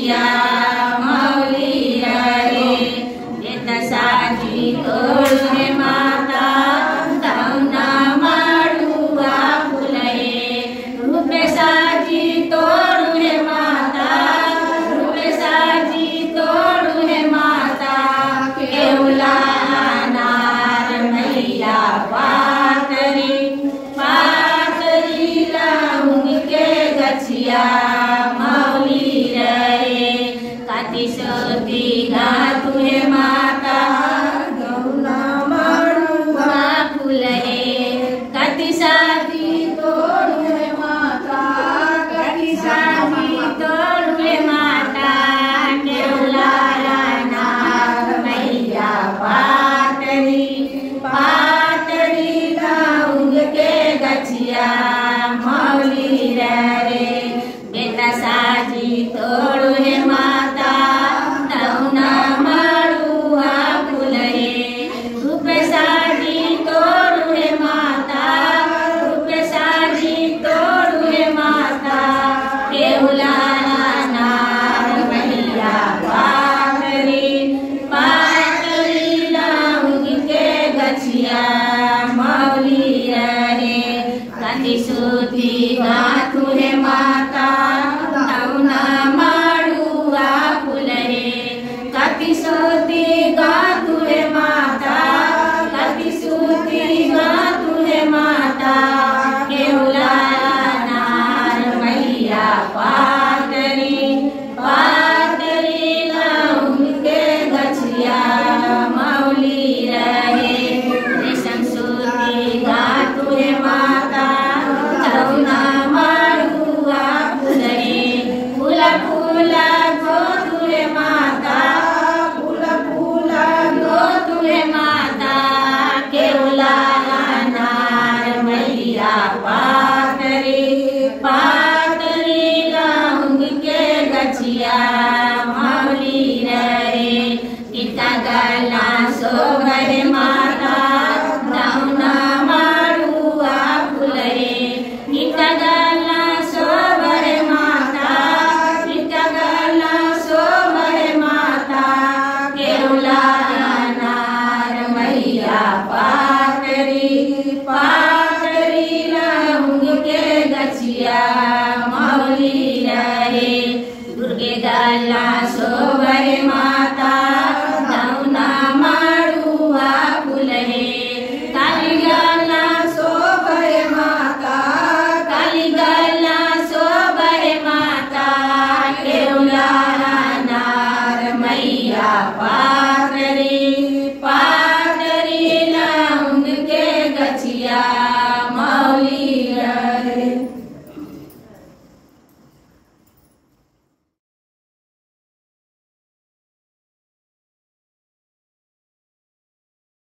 गछिया मौली रहे देत साजी तोड़ हे माता तौना माडुआ फुलहे रूप साजी तोड़ हे माता रूप साजी तोड़ हे माता केवला नार मैया पातरी पातरी लाउन के गछिया मौली रहे काती सोती गातु हे माता गौना माडुआ फुलहे काती साजी तोड़ हे माता काती साजी तोड़ हे माता केवला नार मैया पातरी पातरी लाउन के गछिया मौली रहे बेटा साजी तोड़ हे माता तौना माडुआ फुलहे रूप साजी तोड़ हे माता रूप साजी तोड़ हे माता केवला नार मैया पातरी पातरी लाउन के गछिया मौली रहे काती सोती गातु हे माता तौना माडुआ फुलहे काती सोती गातु हे माता काती सोती गातु हे माता केवला नार मैया पातरी पातरी लाउन के गछिया मौली रहे रेशम सूती गातु हे माता तौना माडुआ फुलहे फूला फूला गोतु हे माता फूला फूला गोतु हे माता केवला नार मैया पातरी पातरी लाउन के गछिया मौली रहे गीता गला सोभे माता तौना माडुआ फुलहे गीता गला सोभे माता गीता गला सोभे माता केवला नार मैया पातरी पातरी लाउन के गछिया मौली रहे दुर्गे गला सोभे माता